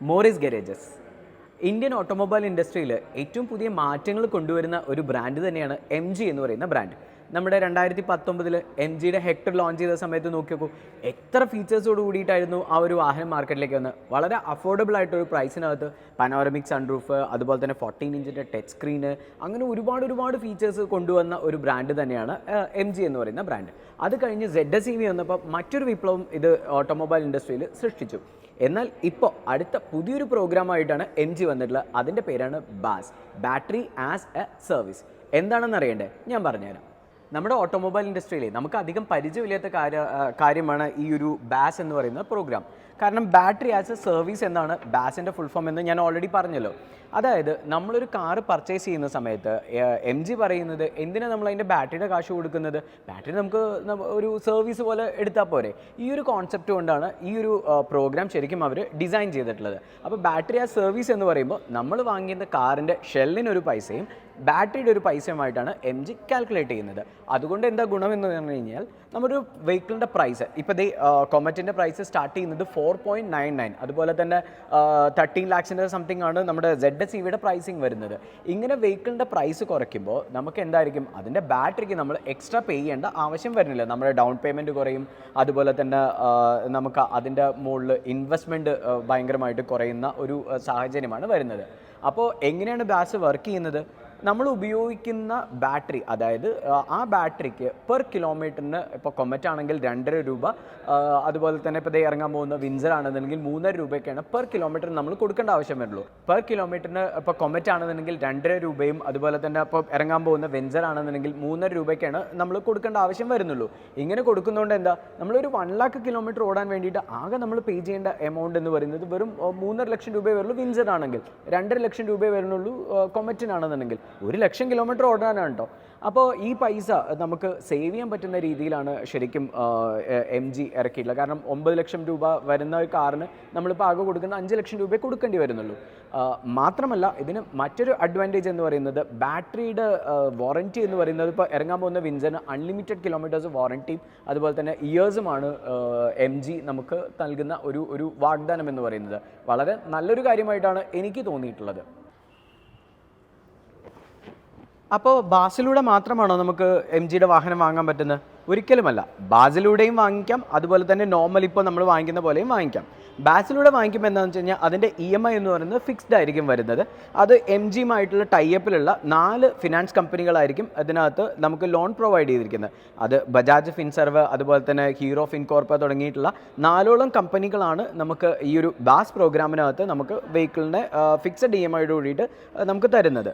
Morris garages Indian automobile ഇൻഡസ്ട്രിയിൽ ഏറ്റവും പുതിയ മാറ്റങ്ങൾ കൊണ്ടുവരുന്ന ഒരു ബ്രാൻഡ് തന്നെയാണ് എം ജി എന്ന് പറയുന്ന ബ്രാൻഡ്. നമ്മുടെ 2019 എം ജിയുടെ ഹെക്ടർ ലോഞ്ച് ചെയ്ത സമയത്ത് നോക്കി നോക്കൂ, എത്ര ഫീച്ചേഴ്സോട് കൂടിയിട്ടായിരുന്നു ആ ഒരു വാഹനം മാർക്കറ്റിലേക്ക് വന്ന്. വളരെ അഫോർഡബിൾ ആയിട്ടൊരു പ്രൈസിനകത്ത് പനോരമിക് സൺറൂഫ്, അതുപോലെ തന്നെ 14 ഇഞ്ചിൻ്റെ ടച്ച് സ്ക്രീന്, അങ്ങനെ ഒരുപാട് ഫീച്ചേഴ്സ് കൊണ്ടുവന്ന ഒരു ബ്രാൻഡ് തന്നെയാണ് എം ജി എന്ന് പറയുന്ന ബ്രാൻഡ്. അത് കഴിഞ്ഞ് ZSEV വന്നപ്പോൾ മറ്റൊരു വിപ്ലവം ഇത് ഓട്ടോമൊബൈൽ ഇൻഡസ്ട്രിയിൽ സൃഷ്ടിച്ചു. എന്നാൽ ഇപ്പോൾ അടുത്ത പുതിയൊരു പ്രോഗ്രാമായിട്ടാണ് എം ജി വന്നിട്ടുള്ളത്. അതിൻ്റെ പേരാണ് BaaS, battery as a service. എന്താണെന്ന് അറിയണ്ടേ? ഞാൻ പറഞ്ഞുതരാം. നമ്മുടെ ഓട്ടോമൊബൈൽ ഇൻഡസ്ട്രിയിൽ നമുക്ക് അധികം പരിചയമില്ലാത്ത കാര്യമാണ് ഈ ഒരു ബാസ് എന്ന് പറയുന്ന പ്രോഗ്രാം. കാരണം ബാറ്ററി ആസ് എ സർവീസ് എന്നാണ് ബാസിൻ്റെ ഫുൾ ഫോം എന്ന് ഞാൻ ഓൾറെഡി പറഞ്ഞല്ലോ. അതായത് നമ്മളൊരു കാറ് പർച്ചേസ് ചെയ്യുന്ന സമയത്ത് എം ജി പറയുന്നത് എന്തിനാണ് നമ്മൾ അതിൻ്റെ ബാറ്ററിയുടെ കാശ് കൊടുക്കുന്നത്, ബാറ്ററി നമുക്ക് ഒരു സർവീസ് പോലെ എടുത്താൽ പോരെ. ഈ ഒരു കോൺസെപ്റ്റ് കൊണ്ടാണ് ഈ ഒരു പ്രോഗ്രാം ശരിക്കും അവർ ഡിസൈൻ ചെയ്തിട്ടുള്ളത്. അപ്പോൾ ബാറ്ററി ആസ് സർവീസ് എന്ന് പറയുമ്പോൾ നമ്മൾ വാങ്ങിയ കാറിൻ്റെ ഷെല്ലിനൊരു പൈസയും ബാറ്ററിയുടെ ഒരു പൈസയുമായിട്ടാണ് എം ജി കാൽക്കുലേറ്റ് ചെയ്യുന്നത്. അതുകൊണ്ട് എന്താ ഗുണമെന്ന് പറഞ്ഞു കഴിഞ്ഞാൽ നമ്മുടെ വെഹിക്കിളിൻ്റെ പ്രൈസ് ഇപ്പോൾ കൊമറ്റിൻ്റെ പ്രൈസ് സ്റ്റാർട്ട് ചെയ്യുന്നത് 4.99, അതുപോലെ തന്നെ 13 lakhs സംതിങ് ആണ് നമ്മുടെ ZSEVയുടെ പ്രൈസിങ് വരുന്നത്. ഇങ്ങനെ വെഹിക്കിളിൻ്റെ പ്രൈസ് കുറയ്ക്കുമ്പോൾ നമുക്ക് എന്തായിരിക്കും, അതിൻ്റെ ബാറ്ററിക്ക് നമ്മൾ എക്സ്ട്രാ പേ ചെയ്യേണ്ട ആവശ്യം വരുന്നില്ല. നമ്മുടെ ഡൗൺ പേയ്മെൻറ്റ് കുറയും, അതുപോലെ തന്നെ നമുക്ക് അതിൻ്റെ മുകളിൽ ഇൻവെസ്റ്റ്മെൻറ്റ് ഭയങ്കരമായിട്ട് കുറയുന്ന ഒരു സാഹചര്യമാണ് വരുന്നത്. അപ്പോൾ എങ്ങനെയാണ് ബാസ് വർക്ക് ചെയ്യുന്നത്? നമ്മൾ ഉപയോഗിക്കുന്ന ബാറ്ററി, അതായത് ആ ബാറ്ററിക്ക് പെർ കിലോമീറ്ററിന് ഇപ്പോൾ കൊമറ്റ് ആണെങ്കിൽ 2.5 രൂപ, അതുപോലെ തന്നെ ഇപ്പോൾ ഇറങ്ങാൻ പോകുന്ന വിൻസർ ആണെന്നുണ്ടെങ്കിൽ 3.5 രൂപയൊക്കെയാണ് പെർ കിലോമീറ്റർ നമ്മൾ കൊടുക്കേണ്ട ആവശ്യം വരുള്ളൂ. പെർ കിലോമീറ്ററിന് ഇപ്പോൾ കൊമറ്റ് ആണെന്നുണ്ടെങ്കിൽ 2.5 രൂപയും, അതുപോലെ തന്നെ ഇപ്പോൾ ഇറങ്ങാൻ പോകുന്ന വെൻസർ ആണെന്നുണ്ടെങ്കിൽ 3.5 രൂപയ്ക്കാണ് നമ്മൾ കൊടുക്കേണ്ട ആവശ്യം വരുന്നുള്ളൂ. ഇങ്ങനെ കൊടുക്കുന്നതുകൊണ്ട് എന്താ, നമ്മളൊരു 1 lakh കിലോമീറ്റർ ഓടാൻ വേണ്ടിയിട്ട് ആകെ നമ്മൾ പേ ചെയ്യേണ്ട എമൗണ്ട് എന്ന് പറയുന്നത് വെറും 3.5 ലക്ഷം രൂപയെ വരുള്ളൂ വിൻസർ ആണെങ്കിൽ, 2.5 ലക്ഷം രൂപയെ വരുന്നുള്ളൂ കൊമറ്റിനാണെന്നുണ്ടെങ്കിൽ. 1 ലക്ഷം കിലോമീറ്റർ ഓടാനാണ് കേട്ടോ. അപ്പോൾ ഈ പൈസ നമുക്ക് സേവ് ചെയ്യാൻ പറ്റുന്ന രീതിയിലാണ് ശരിക്കും എം ജി ഇറക്കിയിട്ടുള്ളത്. കാരണം 9 ലക്ഷം രൂപ വരുന്ന ഒരു കാറിന് നമ്മളിപ്പോൾ ആകെ കൊടുക്കുന്ന 5 ലക്ഷം രൂപയെ കൊടുക്കേണ്ടി വരുന്നുള്ളൂ. മാത്രമല്ല ഇതിന് മറ്റൊരു അഡ്വാൻറ്റേജ് എന്ന് പറയുന്നത് ബാറ്ററിയുടെ വാറൻറ്റി എന്ന് പറയുന്നത്, ഇപ്പോൾ ഇറങ്ങാൻ പോകുന്ന വിൻസറിന് അൺലിമിറ്റഡ് കിലോമീറ്റേഴ്സ് വാറൻറ്റിയും അതുപോലെ തന്നെ ഇയേഴ്സുമാണ് എം ജി നമുക്ക് നൽകുന്ന ഒരു വാഗ്ദാനം എന്ന് പറയുന്നത്. വളരെ നല്ലൊരു കാര്യമായിട്ടാണ് എനിക്ക് തോന്നിയിട്ടുള്ളത്. അപ്പോൾ ബാസിലൂടെ മാത്രമാണോ നമുക്ക് എം ജിയുടെ വാഹനം വാങ്ങാൻ പറ്റുന്നത്? ഒരിക്കലുമല്ല. ബാസിലൂടെയും വാങ്ങിക്കാം, അതുപോലെ തന്നെ നോർമൽ ഇപ്പോൾ നമ്മൾ വാങ്ങിക്കുന്ന പോലെയും വാങ്ങിക്കാം. ബാസിലൂടെ വാങ്ങിക്കുമ്പോൾ എന്താണെന്ന് വെച്ച് കഴിഞ്ഞാൽ അതിൻ്റെ EMI എന്ന് പറയുന്നത് ഫിക്സ്ഡ് ആയിരിക്കും വരുന്നത്. അത് എം ജിയുമായിട്ടുള്ള ടൈപ്പിലുള്ള 4 ഫിനാൻസ് കമ്പനികളായിരിക്കും അതിനകത്ത് നമുക്ക് ലോൺ പ്രൊവൈഡ് ചെയ്തിരിക്കുന്നത്. അത് ബജാജ് ഫിൻസർവ്, അതുപോലെ തന്നെ ഹീറോ ഫിൻകോർപ്പ് തുടങ്ങിയിട്ടുള്ള 4ഓളം കമ്പനികളാണ് നമുക്ക് ഈ ഒരു ബാസ് പ്രോഗ്രാമിനകത്ത് നമുക്ക് വെഹിക്കിളിൻ്റെ ഫിക്സഡ് EMIയോട് കൂടിയിട്ട് നമുക്ക് തരുന്നത്.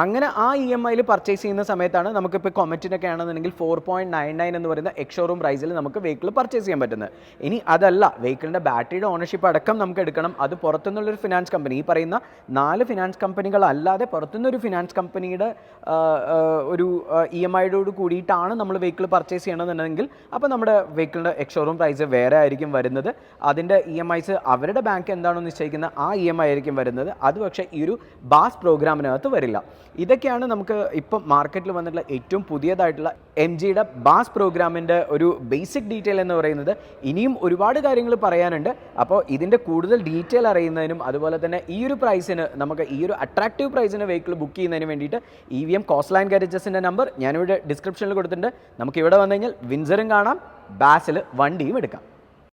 അങ്ങനെ ആ EMIയിൽ പർച്ചേസ് ചെയ്യുന്ന സമയത്താണ് നമുക്കിപ്പോൾ കൊമറ്റിനൊക്കെ ആണെന്നുണ്ടെങ്കിൽ 4.99 എന്ന് പറയുന്ന എക്സ്ഷോറൂം പ്രൈസിൽ നമുക്ക് വെഹിക്കിൾ പർച്ചേസ് ചെയ്യാൻ പറ്റുന്നത്. ഇനി അതല്ല, വെഹിക്കിളിൻ്റെ ബാറ്ററിയുടെ ഓണർഷിപ്പ് അടക്കം നമുക്ക് എടുക്കണം. അത് പുറത്തുനിന്നുള്ളൊരു ഫിനാൻസ് കമ്പനി, ഈ പറയുന്ന 4 ഫിനാൻസ് കമ്പനികളല്ലാതെ പുറത്തുനിന്നൊരു ഫിനാൻസ് കമ്പനിയുടെ ഒരു EMIയോട് കൂടിയിട്ടാണ് നമ്മൾ വെഹിക്കിൾ പർച്ചേസ് ചെയ്യണമെന്നുണ്ടെങ്കിൽ അപ്പോൾ നമ്മുടെ വെഹിക്കിളിൻ്റെ എക്സ്ഷോറൂം പ്രൈസ് വേറെ ആയിരിക്കും വരുന്നത്. അതിൻ്റെ EMIs അവരുടെ ബാങ്ക് എന്താണോ നിശ്ചയിക്കുന്ന ആ EMI ആയിരിക്കും വരുന്നത്. അത് പക്ഷേ ഈ ഒരു ബാസ് പ്രോഗ്രാമിനകത്ത് വരില്ല. ഇതൊക്കെയാണ് നമുക്ക് ഇപ്പം മാർക്കറ്റിൽ വന്നിട്ടുള്ള ഏറ്റവും പുതിയതായിട്ടുള്ള എം ജിയുടെ ബാസ് പ്രോഗ്രാമിൻ്റെ ഒരു ബേസിക് ഡീറ്റെയിൽ എന്ന് പറയുന്നത്. ഇനിയും ഒരുപാട് കാര്യങ്ങൾ പറയാനുണ്ട്. അപ്പോൾ ഇതിൻ്റെ കൂടുതൽ ഡീറ്റെയിൽ അറിയുന്നതിനും അതുപോലെ തന്നെ ഈ ഒരു പ്രൈസിന്, നമുക്ക് ഈ ഒരു അട്രാക്റ്റീവ് പ്രൈസിന് വെഹിക്കിൾ ബുക്ക് ചെയ്യുന്നതിന് വേണ്ടിയിട്ട് EVM കോസ്റ്റ്ലൈൻ ഗാരേജസിൻ്റെ നമ്പർ ഞാനിവിടെ ഡിസ്ക്രിപ്ഷനിൽ കൊടുത്തിട്ടുണ്ട്. നമുക്ക് ഇവിടെ വന്നു കഴിഞ്ഞാൽ വിൻസറും കാണാം, ബാസിൽ വണ്ടിയും എടുക്കാം.